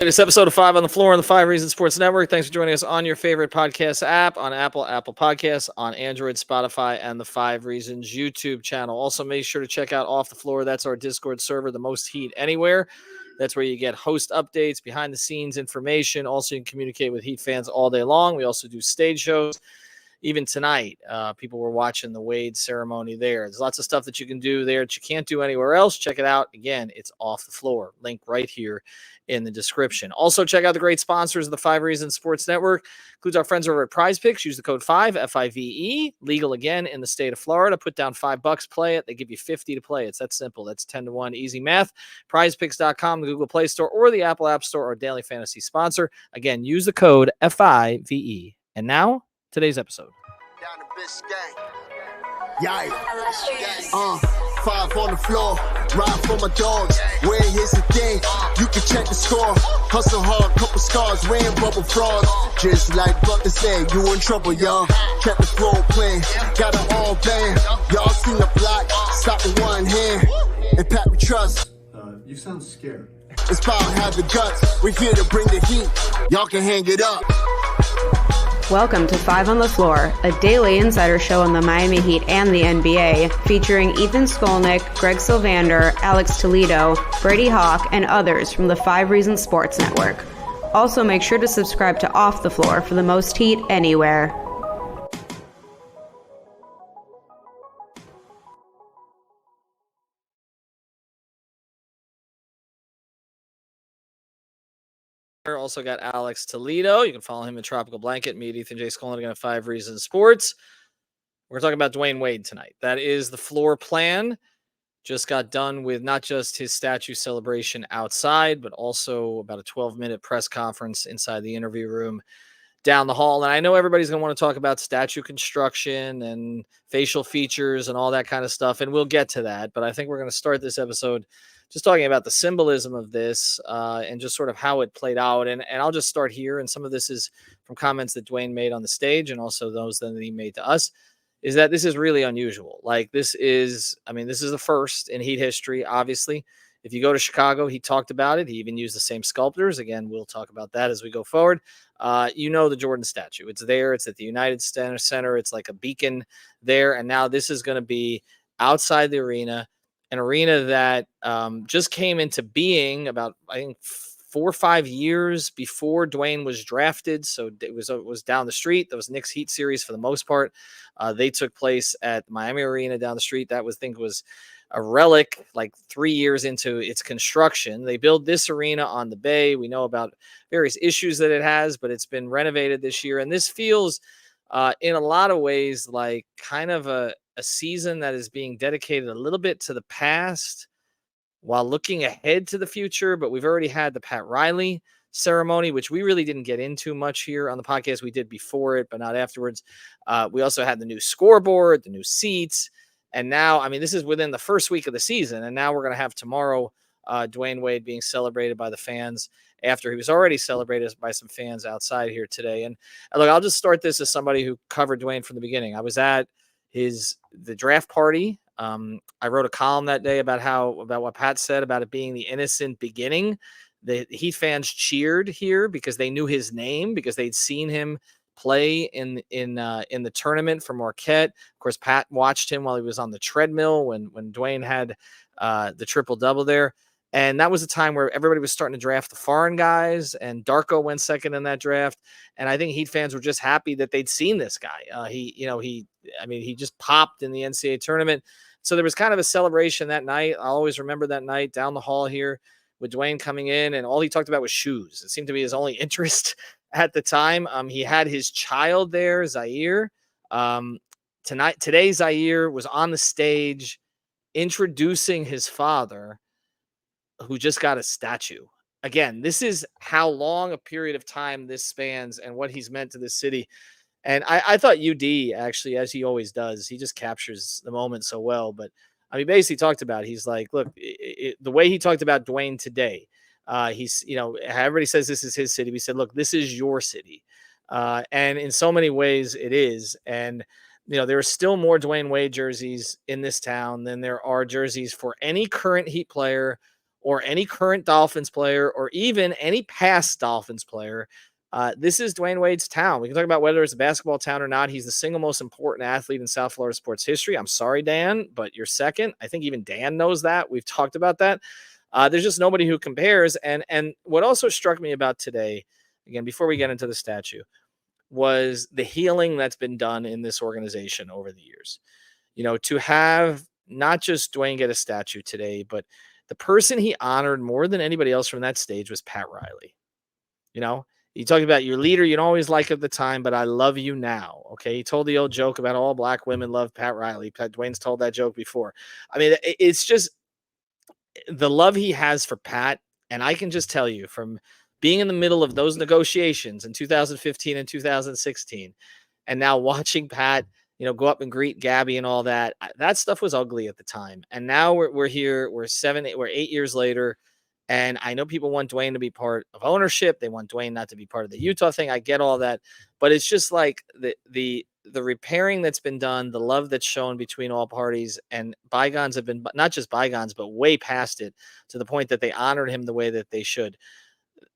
This episode of Five on the Floor on the Five Reasons Sports Network. Thanks for joining us on your favorite podcast app, on Apple Podcasts, on Android, Spotify, and the Five Reasons YouTube channel. Also, make sure to check out Off the Floor. That's our Discord server, the most heat anywhere. That's where you get host updates, behind the scenes information. Also, you can communicate with Heat fans all day long. We also do stage shows. Even tonight, people were watching the Wade ceremony there. There's lots of stuff that you can do there that you can't do anywhere else. Check it out. Again, it's Off the Floor. Link right here in the description. Also, check out the great sponsors of the Five Reasons Sports Network. Includes our friends over at Prize Picks. Use the code 5, F-I-V-E. Legal again in the state of Florida. Put down $5, play it. They give you 50 to play. It's that simple. That's 10-1. Easy math. PrizePicks.com, the Google Play Store, or the Apple App Store, our daily fantasy sponsor. Again, use the code F-I-V-E. And now, today's episode. Down the Biscayne. Yikes. 5 on the floor. Ride for my dogs. Where here's the thing. You can check the score. Hustle hard, couple scars. Wearing bubble frogs. Just like Butler said, you in trouble, y'all. Kept the floor playing. Got it all banned. Y'all seen the block. Stop with one hand. And Pat we trust. You sound scared. It's power have the guts. We're here to bring the heat. Y'all can hang it up. Welcome to Five on the Floor, a daily insider show on the Miami Heat and the NBA, featuring Ethan Skolnick, Greg Sylvander, Alex Toledo, Brady Hawk, and others from the Five Reasons Sports Network. Also, make sure to subscribe to Off the Floor for the most heat anywhere. Also got Alex Toledo. You can follow him at Tropical Blanket. Meet Ethan J. Skolnick on 5 Reasons Sports. We're talking about Dwyane Wade tonight. That is the floor plan. Just got done with not just his statue celebration outside, but also about a 12-minute press conference inside the interview room down the hall. And I know everybody's going to want to talk about statue construction and facial features and all that kind of stuff, and we'll get to that. But I think we're going to start this episode just talking about the symbolism of this and just sort of how it played out. And I'll just start here. And some of this is from comments that Dwayne made on the stage and also those that he made to us, is that this is really unusual. Like this is the first in Heat history, obviously. If you go to Chicago, he talked about it. He even used the same sculptors. Again, we'll talk about that as we go forward. The Jordan statue. It's there. It's at the United Center. It's like a beacon there. And now this is going to be outside the arena, an arena that just came into being about, I think, 4 or 5 years before Dwayne was drafted. So it was down the street. That was Knicks Heat series for the most part. They took place at Miami Arena down the street. That was a relic, like 3 years into its construction. They built this arena on the bay. We know about various issues that it has, but it's been renovated this year. And this feels in a lot of ways like kind of a season that is being dedicated a little bit to the past while looking ahead to the future. But we've already had the Pat Riley ceremony, which we really didn't get into much here on the podcast. We did before it, but not afterwards. We also had the new scoreboard, the new seats. And now, this is within the first week of the season. And now we're going to have tomorrow Dwyane Wade being celebrated by the fans after he was already celebrated by some fans outside here today. And look, I'll just start this as somebody who covered Dwayne from the beginning. I was at the draft party. I wrote a column that day about what Pat said about it being the innocent beginning. The Heat fans cheered here because they knew his name, because they'd seen him play in the tournament for Marquette. Of course, Pat watched him while he was on the treadmill when Dwayne had the triple-double there. And that was a time where everybody was starting to draft the foreign guys, and Darko went second in that draft. And I think Heat fans were just happy that they'd seen this guy. He just popped in the NCAA tournament. So there was kind of a celebration that night. I'll always remember that night down the hall here with Dwayne coming in, and all he talked about was shoes. It seemed to be his only interest at the time. He had his child there, Zaire. Today, Zaire was on the stage introducing his father, who just got a statue. Again, this is how long a period of time this spans and what he's meant to this city. And I thought UD, actually, as he always does, he just captures the moment so well. But basically talked about, he's like, look, the way he talked about Dwayne today, he's, everybody says this is his city. We said, look, this is your city. And in so many ways it is. And, there are still more Dwyane Wade jerseys in this town than there are jerseys for any current Heat player or any current Dolphins player or even any past Dolphins player, this is Dwyane Wade's town. We can talk about whether it's a basketball town or not. He's the single most important athlete in South Florida sports history. I'm sorry, Dan, but you're second. I think even Dan knows that. We've talked about that. There's just nobody who compares. And what also struck me about today, again, before we get into the statue, was the healing that's been done in this organization over the years. To have not just Dwayne get a statue today, but the person he honored more than anybody else from that stage was Pat Riley. You talk about your leader you don't always like at the time, but I love you now. Okay. He told the old joke about all black women love Pat Riley. Dwayne's told that joke before. I mean, it's just the love he has for Pat. And I can just tell you from being in the middle of those negotiations in 2015 and 2016, and now watching Pat, go up and greet Gabby and all that, that stuff was ugly at the time. And now we're here, we're 8 years later. And I know people want Dwayne to be part of ownership. They want Dwayne not to be part of the Utah thing. I get all that, but it's just like the repairing that's been done, the love that's shown between all parties, and bygones have been not just bygones, but way past it, to the point that they honored him the way that they should.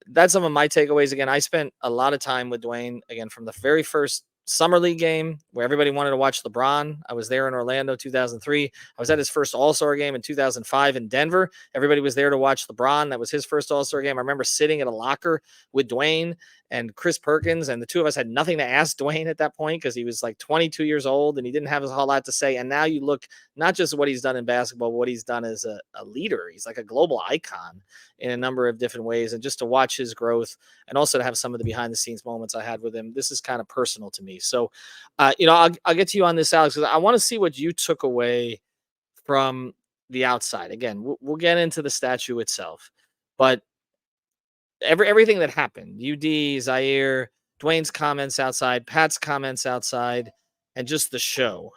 That's some of my takeaways. Again, I spent a lot of time with Dwayne, again, from the very first Summer League game where everybody wanted to watch LeBron. I was there in Orlando, 2003. I was at his first All-Star game in 2005 in Denver. Everybody was there to watch LeBron. That was his first All-Star game. I remember sitting at a locker with Dwayne and Chris Perkins, and the two of us had nothing to ask Dwayne at that point because he was like 22 years old and he didn't have a whole lot to say. And now you look not just what he's done in basketball, but what he's done as a leader. He's like a global icon in a number of different ways. And just to watch his growth and also to have some of the behind the scenes moments I had with him, this is kind of personal to me. So, I'll get to you on this, Alex, because I want to see what you took away from the outside. Again, we'll get into the statue itself, but everything that happened, UD, Zaire, Dwayne's comments outside, Pat's comments outside, and just the show.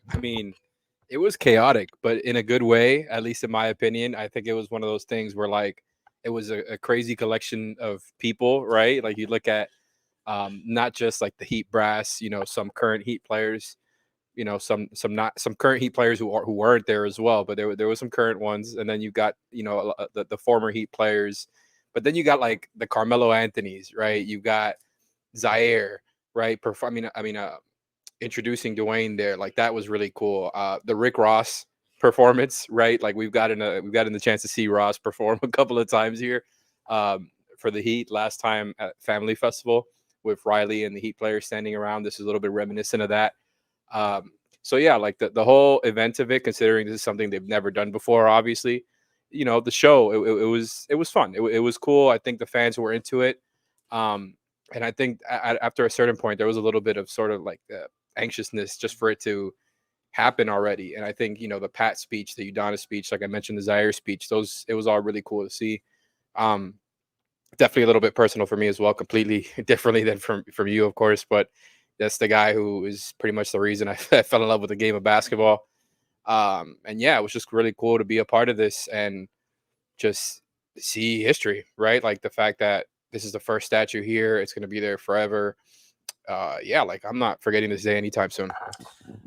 I mean, it was chaotic, but in a good way, at least in my opinion. I think it was one of those things where like it was a crazy collection of people, right? Like you look at not just like the Heat brass, some current Heat players, some current Heat players who weren't there as well, but there were some current ones, and then you got the former Heat players, but then you got like the Carmelo Anthonys, right? You got Zaire, right? Introducing Dwayne there, like that was really cool. The Rick Ross performance, right? Like we've gotten the chance to see Ross perform a couple of times here for the Heat. Last time at Family Festival with Riley and the Heat players standing around. This is a little bit reminiscent of that. So yeah, like the whole event of it, considering this is something they've never done before, obviously, the show, it was fun. It was cool. I think the fans were into it. And I think after a certain point, there was a little bit of sort of like anxiousness just for it to happen already. And I think, the Pat speech, the Udonis speech, like I mentioned, the Zaire speech, it was all really cool to see. Definitely a little bit personal for me as well, completely differently than from you, of course, but that's the guy who is pretty much the reason I fell in love with the game of basketball. And yeah, it was just really cool to be a part of this and just see history, right? Like the fact that this is the first statue here, it's going to be there forever. Yeah, like I'm not forgetting this day anytime soon.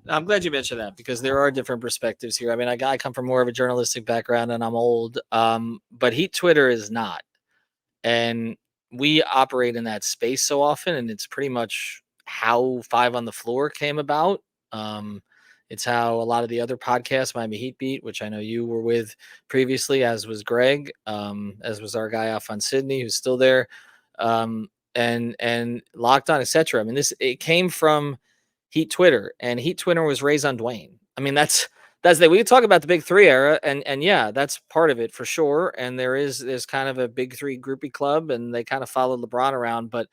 I'm glad you mentioned that because there are different perspectives here. I mean, I come from more of a journalistic background and I'm old, but Heat Twitter is not. And we operate in that space so often, and it's pretty much how Five on the Floor came about. It's how a lot of the other podcasts, Miami Heat Beat, which I know you were with previously, as was Greg, as was our guy off on Sydney, who's still there, and Locked On, etc. I mean, it came from Heat Twitter, and Heat Twitter was raised on Dwayne. I mean, that's we can talk about the Big Three era, and yeah, that's part of it for sure. And there's kind of a Big Three groupie club, and they kind of followed LeBron around, but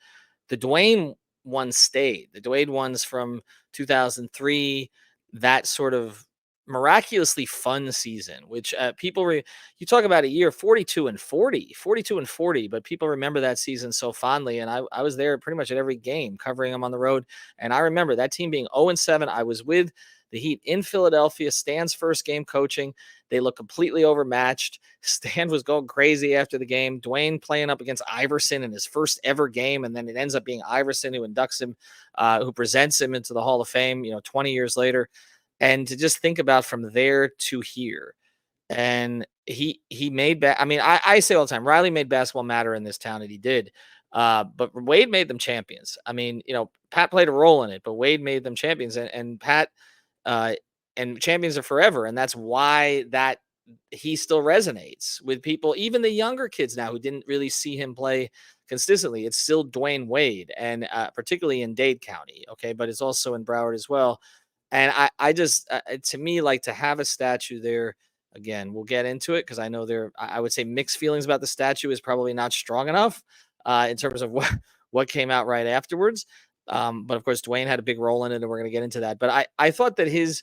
the Dwayne ones stayed. The Dwayne ones from 2003, that sort of miraculously fun season, which you talk about a year 42 and 40, but people remember that season so fondly. And I was there pretty much at every game covering them on the road. And I remember that team being 0-7. I was with the Heat in Philadelphia, Stan's first game coaching. They look completely overmatched. Stan was going crazy after the game. Dwayne playing up against Iverson in his first ever game, and then it ends up being Iverson who inducts him, who presents him into the Hall of Fame, 20 years later. And to just think about from there to here. And he made I mean, I say all the time, Riley made basketball matter in this town, and he did. But Wade made them champions. I mean, Pat played a role in it, but Wade made them champions, and Pat uh, and champions are forever, and that's why that he still resonates with people, even the younger kids now who didn't really see him play consistently. It's still Dwyane Wade, and particularly in Dade County, okay, but it's also in Broward as well. And I just, to me, like, to have a statue there. Again, we'll get into it because I know I would say mixed feelings about the statue is probably not strong enough in terms of what came out right afterwards. But of course, Dwayne had a big role in it, and we're going to get into that. But I thought that his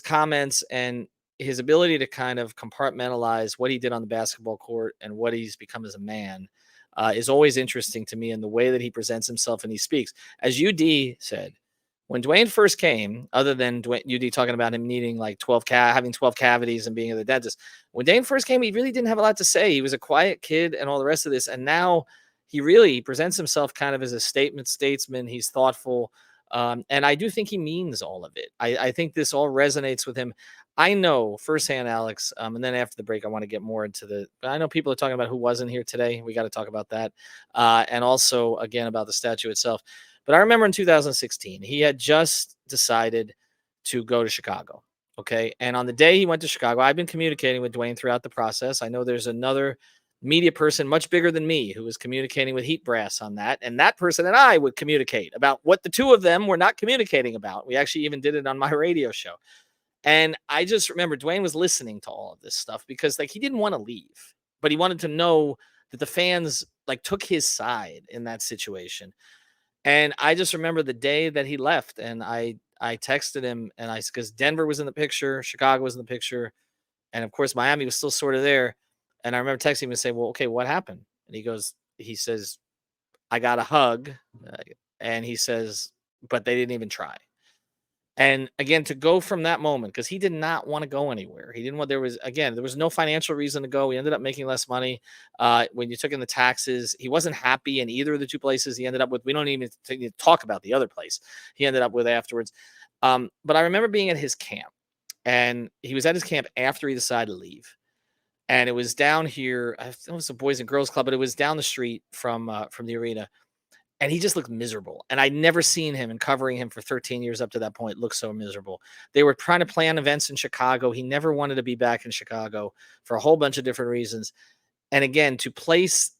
comments and his ability to kind of compartmentalize what he did on the basketball court and what he's become as a man is always interesting to me, in the way that he presents himself and he speaks. As UD said, when Dwayne first came, other than UD talking about him needing like having 12 cavities and being at the dentist, when Dwayne first came, he really didn't have a lot to say. He was a quiet kid and all the rest of this. And now he really presents himself kind of as a statesman. He's thoughtful. And I do think he means all of it. I think this all resonates with him. I know firsthand, Alex, and then after the break, I want to get more into I know people are talking about who wasn't here today. We got to talk about that. And also, again, about the statue itself. But I remember in 2016, he had just decided to go to Chicago. Okay. And on the day he went to Chicago, I've been communicating with Dwayne throughout the process. I know there's another media person much bigger than me who was communicating with Heat Brass on that. And that person and I would communicate about what the two of them were not communicating about. We actually even did it on my radio show. And I just remember Dwayne was listening to all of this stuff because, like, he didn't want to leave, but he wanted to know that the fans, like, took his side in that situation. And I just remember the day that he left, and I texted him, and because Denver was in the picture, Chicago was in the picture, and of course Miami was still sort of there. And I remember texting him and saying, "Well, okay, what happened?" And he says, "I got a hug," and he says, "But they didn't even try." And again, to go from that moment, because he did not want to go anywhere. He didn't want, there was no financial reason to go. He ended up making less money. When you took in the taxes, he wasn't happy in either of the two places he ended up with. We don't even talk about the other place he ended up with afterwards. But I remember being at his camp, and he was at his camp after he decided to leave. And it was down here. I think it was a Boys and Girls Club, but it was down the street from the arena. And he just looked miserable. And I'd never seen him, and covering him for 13 years up to that point, look so miserable. They were trying to plan events in Chicago. He never wanted to be back in Chicago for a whole bunch of different reasons. And again, to place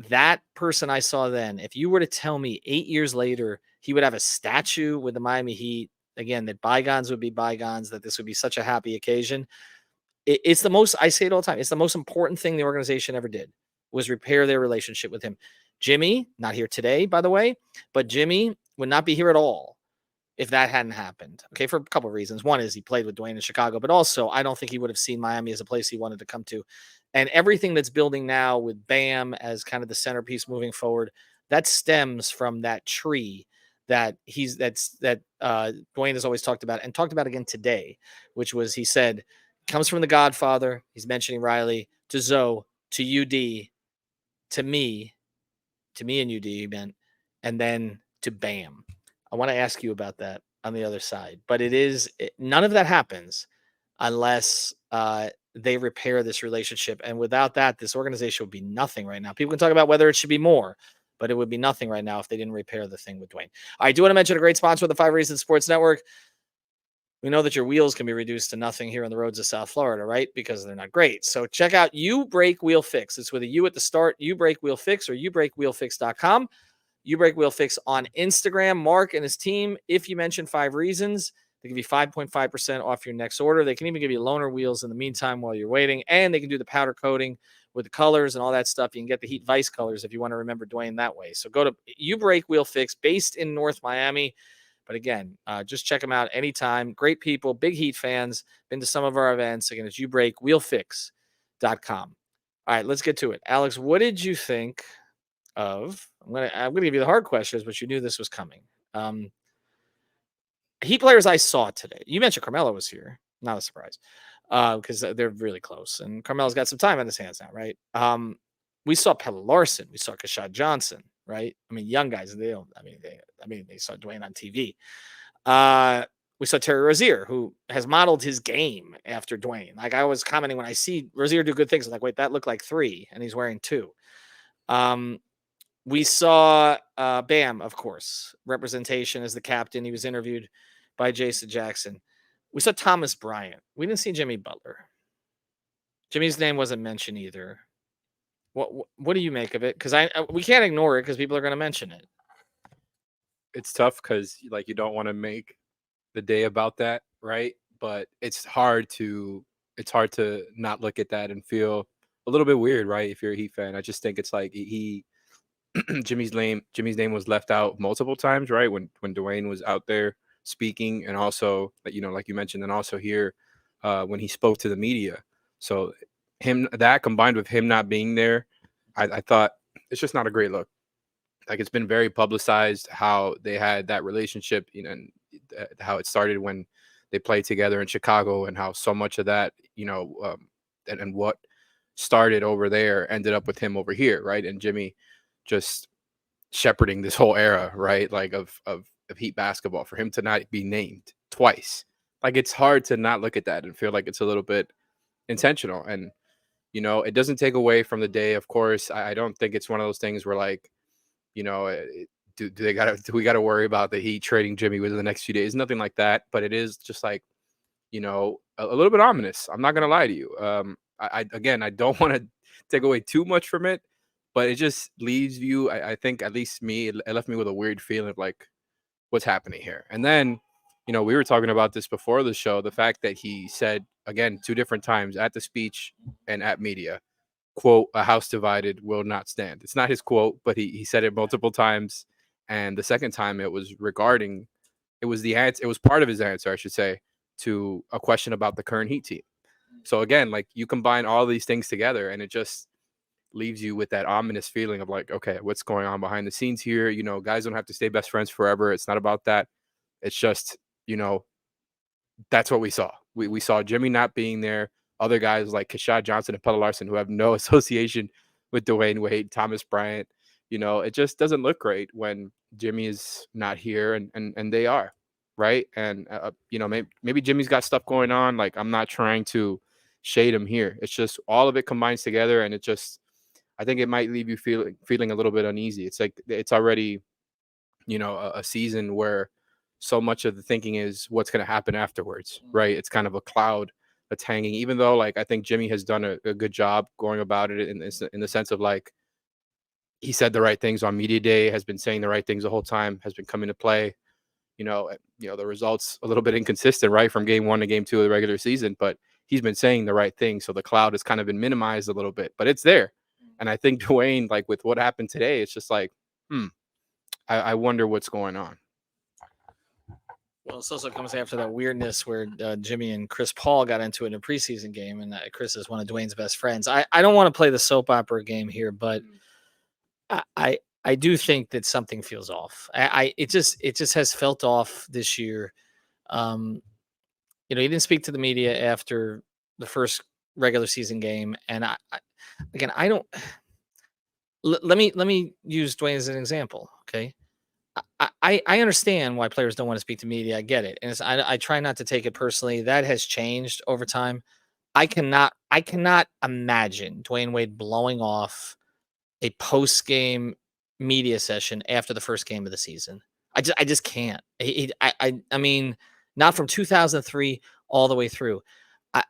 that person I saw then, if you were to tell me 8 years later, he would have a statue with the Miami Heat, again, that bygones would be bygones, that this would be such a happy occasion. It's the most, I say it all the time, it's the most important thing the organization ever did, was repair their relationship with him. Jimmy, not here today, by the way, but Jimmy would not be here at all if that hadn't happened. Okay, for a couple of reasons. One is he played with Dwayne in Chicago, but also I don't think he would have seen Miami as a place he wanted to come to. And everything that's building now with Bam as kind of the centerpiece moving forward, that stems from that tree that Dwayne has always talked about, and talked about again today, which was, he said, comes from the Godfather. He's mentioning Riley, to Zoe, to UD, to me and UD, man, and then to Bam. I want to ask you about that on the other side, but none of that happens unless they repair this relationship. And without that, this organization would be nothing right now. People can talk about whether it should be more, but it would be nothing right now if they didn't repair the thing with Dwayne. I do want to mention a great sponsor of the 5 Reasons Sports Network. We know that your wheels can be reduced to nothing here on the roads of South Florida, right? Because they're not great. So check out You Brake Wheel Fix. It's with a U at the start, You Brake Wheel Fix, or youbrakewheelfix.com. You Brake Wheel Fix on Instagram. Mark and his team, if you mention 5 Reasons, they give you 5.5% off your next order. They can even give you loaner wheels in the meantime while you're waiting. And they can do the powder coating with the colors and all that stuff. You can get the Heat Vice colors if you want to remember Dwayne that way. So go to You Brake Wheel Fix, based in North Miami. But again, just check them out anytime. Great people, big Heat fans, been to some of our events. Again, it's youbrakewheelfix.com. All right, let's get to it. Alex, what did you think of, I'm gonna give you the hard questions, but you knew this was coming. Heat players I saw today. You mentioned Carmelo was here. Not a surprise, because they're really close. And Carmelo's got some time on his hands now, right? We saw Pelle Larson. We saw Kashad Johnson, right? I mean, young guys. They saw Dwayne on TV. We we saw Terry Rozier, who has modeled his game after Dwayne. Like, I was commenting when I see Rozier do good things, I'm like, wait, that looked like 3, and he's wearing 2. We saw Bam, of course, representation as the captain. He was interviewed by Jason Jackson. We saw Thomas Bryant. We didn't see Jimmy Butler. Jimmy's name wasn't mentioned either. What do you make of it? Because we can't ignore it because people are going to mention it. It's tough because like you don't want to make the day about that, right? But it's hard to not look at that and feel a little bit weird, right? If you're a Heat fan, I just think it's like Jimmy's name was left out multiple times, right? When Dwayne was out there speaking, and also like you mentioned, and also here when he spoke to the media. So that combined with him not being there, I thought it's just not a great look. Like, it's been very publicized how they had that relationship, and how it started when they played together in Chicago, and how so much of that, and what started over there ended up with him over here, right? And Jimmy just shepherding this whole era, right? Like of Heat basketball, for him to not be named twice. Like, it's hard to not look at that and feel like it's a little bit intentional. And, it doesn't take away from the day. Of course, I don't think it's one of those things where, like, do we got to worry about the Heat trading Jimmy within the next few days? Nothing like that. But it is just like, a little bit ominous. I'm not going to lie to you. I don't want to take away too much from it, but it just leaves you, I think, at least me, it left me with a weird feeling of like, what's happening here? And then, we were talking about this before the show, the fact that he said, again, 2 different times at the speech and at media, quote, "A house divided will not stand." It's not his quote, but he said it multiple times. And the second time it was the answer. It was part of his answer, I should say, to a question about the current Heat team. So again, like, you combine all these things together and it just leaves you with that ominous feeling of like, okay, what's going on behind the scenes here? Guys don't have to stay best friends forever. It's not about that. It's just, that's what we saw. We saw Jimmy not being there. Other guys like Keshad Johnson and Pelle Larsson, who have no association with Dwyane Wade, Thomas Bryant, it just doesn't look great when Jimmy is not here and they are, right? And, maybe Jimmy's got stuff going on. Like, I'm not trying to shade him here. It's just all of it combines together, and I think it might leave you feeling a little bit uneasy. It's like it's already, a season where so much of the thinking is what's going to happen afterwards, right? It's kind of a cloud that's hanging, even though, like, I think Jimmy has done a good job going about it in the sense of, like, he said the right things on media day, has been saying the right things the whole time, has been coming to play. The results a little bit inconsistent, right, from game 1 to game 2 of the regular season, but he's been saying the right thing. So the cloud has kind of been minimized a little bit, but it's there. And I think Dwayne, like, with what happened today, it's just like, I wonder what's going on. Well, this also comes after that weirdness where Jimmy and Chris Paul got into it in a preseason game, and Chris is one of Dwayne's best friends. I don't want to play the soap opera game here, but I do think that something feels off. It just has felt off this year. He didn't speak to the media after the first regular season game, and I don't. Let me use Dwayne as an example, okay? I understand why players don't want to speak to media. I get it, and I try not to take it personally. That has changed over time. I cannot imagine Dwyane Wade blowing off a post game media session after the first game of the season. I just can't. I mean, not from 2003 all the way through.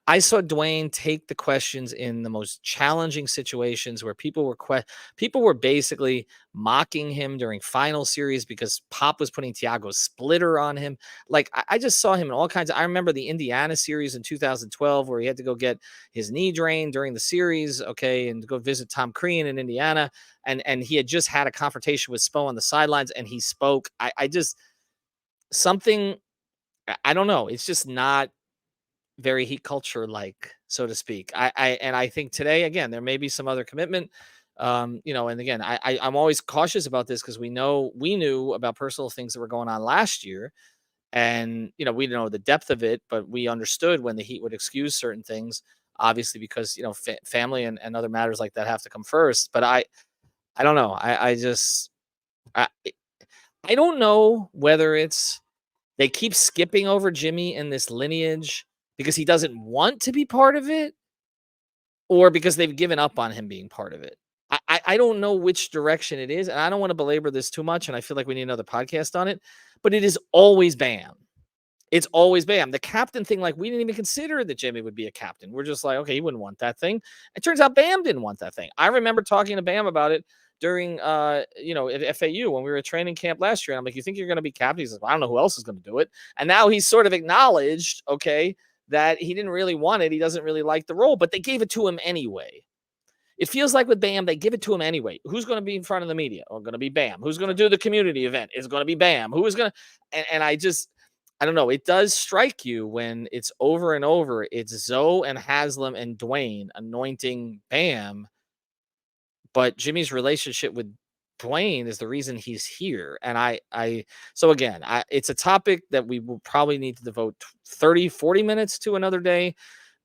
I saw Dwayne take the questions in the most challenging situations where people were basically mocking him during final series because Pop was putting Thiago's splitter on him. Like, I just saw him in all kinds of. I remember the Indiana series in 2012 where he had to go get his knee drained during the series, okay, and go visit Tom Crean in Indiana, and he had just had a confrontation with Spo on the sidelines, and he spoke. I just something. I don't know. It's just not very Heat culture, like, so to speak. I think today, again, there may be some other commitment, and again, I'm always cautious about this because we knew about personal things that were going on last year, and we didn't know the depth of it, but we understood when the Heat would excuse certain things, obviously because family and other matters like that have to come first. But I don't know. I don't know whether it's they keep skipping over Jimmy in this lineage because he doesn't want to be part of it, or because they've given up on him being part of it. I don't know which direction it is, and I don't want to belabor this too much, and I feel like we need another podcast on it, but it is always Bam. It's always Bam. The captain thing, like, we didn't even consider that Jimmy would be a captain. We're just like, okay, he wouldn't want that thing. It turns out Bam didn't want that thing. I remember talking to Bam about it during, at FAU when we were at training camp last year. And I'm like, you think you're going to be captain? He's like, well, I don't know who else is going to do it. And now he's sort of acknowledged, okay, that he didn't really want it. He doesn't really like the role, but they gave it to him anyway. It feels like with Bam, they give it to him anyway. Who's going to be in front of the media? Or going to be Bam. Who's going to do the community event? It's going to be Bam. Who is going to, and I don't know. It does strike you when it's over and over. It's Zoe and Haslam and Dwayne anointing Bam, but Jimmy's relationship with Dwayne is the reason he's here. And so again, it's a topic that we will probably need to devote 30, 40 minutes to another day,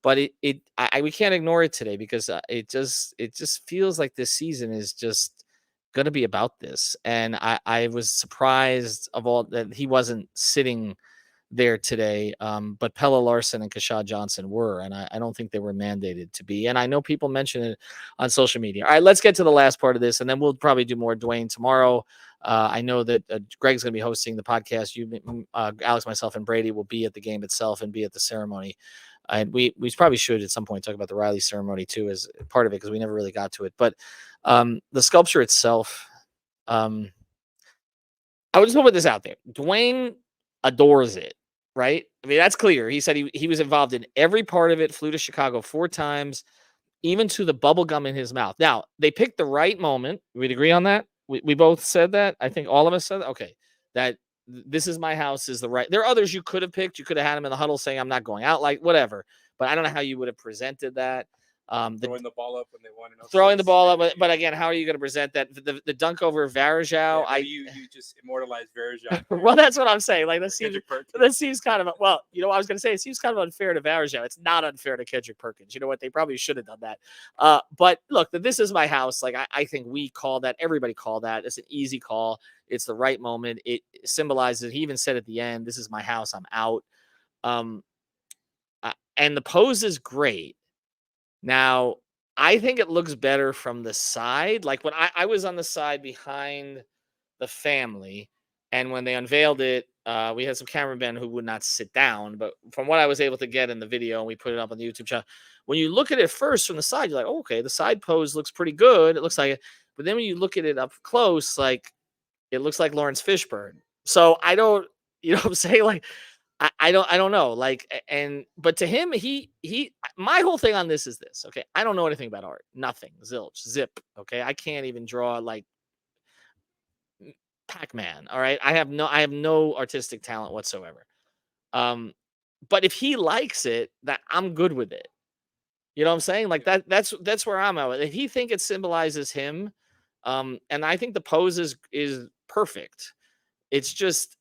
but we can't ignore it today because it just feels like this season is just going to be about this. And I was surprised of all that he wasn't sitting there today, but Pella Larson and Kashad Johnson were, and I don't think they were mandated to be. And I know people mention it on social media. All right, let's get to the last part of this, and then we'll probably do more Dwayne tomorrow. I know that Greg's going to be hosting the podcast. Alex, myself, and Brady will be at the game itself and be at the ceremony. And we probably should at some point talk about the Riley ceremony too as part of it because we never really got to it. But the sculpture itself, I would just put this out there. Dwayne adores it. Right? I mean, that's clear. He said he was involved in every part of it, flew to Chicago 4 times, even to the bubble gum in his mouth. Now, they picked the right moment. We'd agree on that? We both said that? I think all of us said that? Okay. That this is my house is the right. There are others you could have picked. You could have had him in the huddle saying, I'm not going out, like whatever. But I don't know how you would have presented that. Throwing the ball up when they want to know. Throwing the ball up, but again, how are you going to present that? The dunk over Varejao, you just immortalized Varejao. Well, that's what I'm saying. Like that seems kind of I was going to say it seems kind of unfair to Varejao. It's not unfair to Kendrick Perkins. You know what? They probably should have done that. But look, this is my house. Like I think we call that. Everybody call that. It's an easy call. It's the right moment. It symbolizes. He even said at the end, "This is my house. I'm out." And the pose is great. Now, I think it looks better from the side. Like when I was on the side behind the family, and when they unveiled it, we had some cameramen who would not sit down. But from what I was able to get in the video, and we put it up on the YouTube channel, when you look at it first from the side, you're like, oh, okay, the side pose looks pretty good. It looks like it. But then when you look at it up close, like it looks like Lawrence Fishburne. So I don't, you know what I'm saying? Like, I don't know. Like, but to him, my whole thing on this is this. Okay. I don't know anything about art. Nothing. Zilch. Zip. Okay. I can't even draw like Pac-Man. All right. I have no artistic talent whatsoever. But if he likes it, that I'm good with it. You know what I'm saying? Like that's where I'm at. If he think it symbolizes him, and I think the pose is perfect. It's just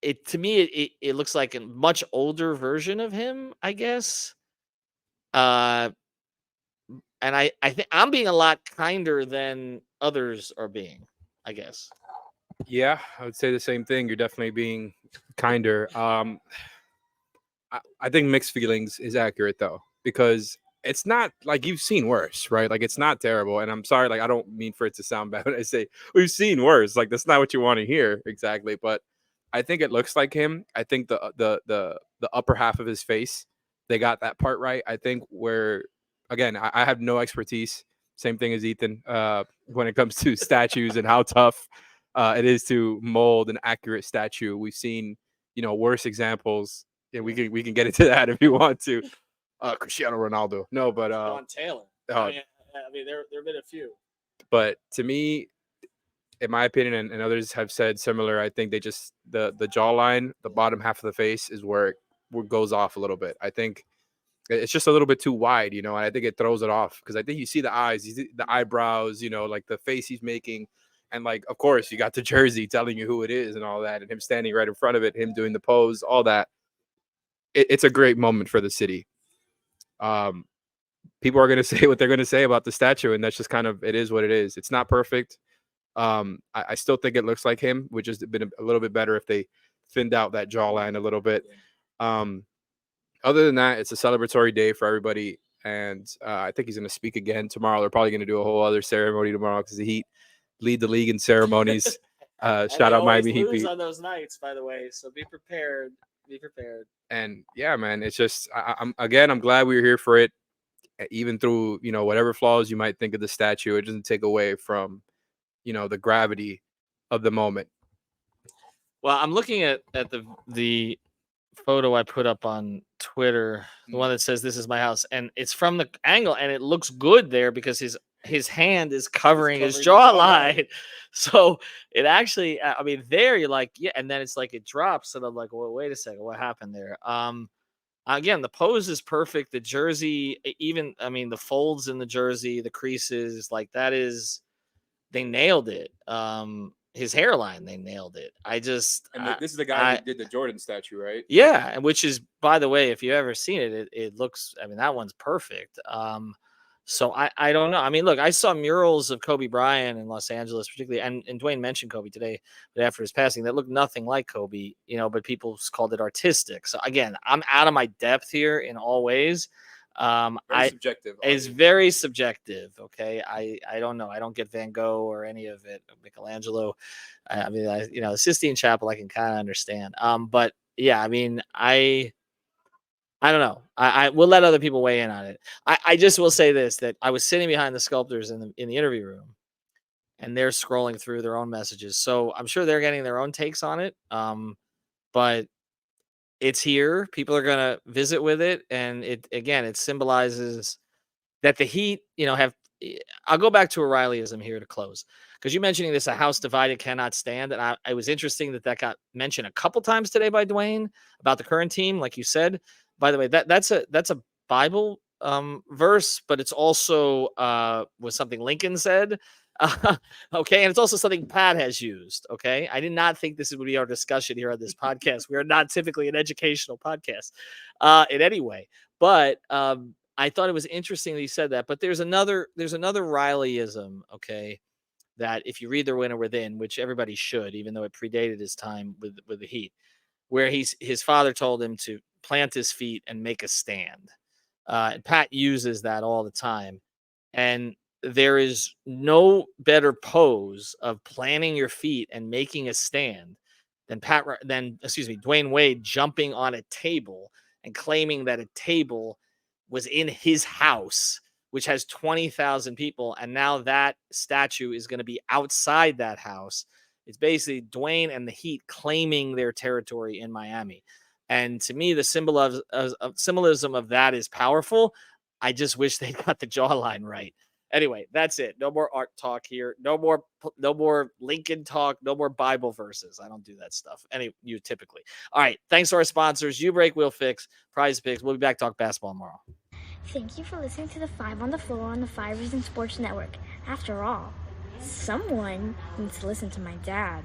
it to me it looks like a much older version of him, I guess. And I think I'm being a lot kinder than others are being, I guess. Yeah, I would say the same thing. You're definitely being kinder. I think mixed feelings is accurate though, because it's not like you've seen worse, right? Like it's not terrible. And I'm sorry, like I don't mean for it to sound bad when I say we've seen worse. Like that's not what you want to hear exactly, but I think it looks like him. I think the upper half of his face, they got that part right. I think where, again, I have no expertise. Same thing as Ethan when it comes to statues and how tough it is to mold an accurate statue. We've seen, worse examples. Yeah, we can get into that if you want to. Cristiano Ronaldo. No, but Don Taylor. I mean, there have been a few. But to me, in my opinion, and others have said similar, I think they just the jawline, the bottom half of the face is where it goes off a little bit. I think it's just a little bit too wide, and I think it throws it off because I think you see the eyes, you see the eyebrows, like the face he's making. And like, of course, you got the jersey telling you who it is and all that, and him standing right in front of it, him doing the pose, all that. It's a great moment for the city. People are going to say what they're going to say about the statue, and that's just kind of, it is what it is. It's not perfect. I still think it looks like him, which has been a little bit better if they thinned out that jawline a little bit. Other than that, it's a celebratory day for everybody. And I think he's going to speak again tomorrow. They're probably going to do a whole other ceremony tomorrow because the Heat lead the league in ceremonies. Shout out Miami Heat. Lose on those nights, by the way. So be prepared. Be prepared. And yeah, man, it's just I'm glad we were here for it. Even through whatever flaws you might think of the statue, it doesn't take away from the gravity of the moment. Well, I'm looking at the photo I put up on Twitter, the one that says "This is my house," and it's from the angle, and it looks good there because his hand is covering his jawline. So it actually, I mean, there you're like, yeah, and then it's like it drops, and I'm like, well, wait a second, what happened there? Again, the pose is perfect. The jersey, even, I mean, the folds in the jersey, the creases, like that is, they nailed it. His hairline, they nailed it. This is the guy who did the Jordan statue, right? Yeah, and which is, by the way, if you ever seen it, it looks, I mean, that one's perfect. So I don't know. I mean, look, I saw murals of Kobe Bryant in Los Angeles, particularly, and Dwayne mentioned Kobe today, but after his passing, that looked nothing like Kobe, but people called it artistic. So again, I'm out of my depth here in all ways. Subjective. It's very subjective. Okay. I don't know. I don't get Van Gogh or any of it. Michelangelo. I mean, the Sistine Chapel, I can kind of understand. But yeah, I mean, I don't know. I will let other people weigh in on it. I just will say this, that I was sitting behind the sculptors in the interview room, and they're scrolling through their own messages. So I'm sure they're getting their own takes on it. But it's here. People are going to visit with it. And it symbolizes that the Heat, have, I'll go back to O'Reillyism here to close, because you mentioning this, a house divided cannot stand. And it was interesting that got mentioned a couple times today by Dwayne about the current team. Like you said, by the way, that's a Bible verse, but it's also was something Lincoln said. Okay. And it's also something Pat has used. Okay. I did not think this would be our discussion here on this podcast. We are not typically an educational podcast in any way, but I thought it was interesting that he said that. But there's another Rileyism, okay, that if you read The Winner Within, which everybody should, even though it predated his time with the Heat, where his father told him to plant his feet and make a stand. And Pat uses that all the time. And there is no better pose of planting your feet and making a stand than Dwyane Wade jumping on a table and claiming that a table was in his house, which has 20,000 people. And now that statue is going to be outside that house. It's basically Dwayne and the Heat claiming their territory in Miami. And to me, the symbolism of that is powerful. I just wish they got the jawline right. Anyway, that's it. No more art talk here. No more Lincoln talk. No more Bible verses. I don't do that stuff. You typically. All right. Thanks to our sponsors, You Break, We'll Fix, Prize Picks. We'll be back to talk basketball tomorrow. Thank you for listening to the 5 on the Floor on the 5 Reasons Sports Network. After all, someone needs to listen to my dad.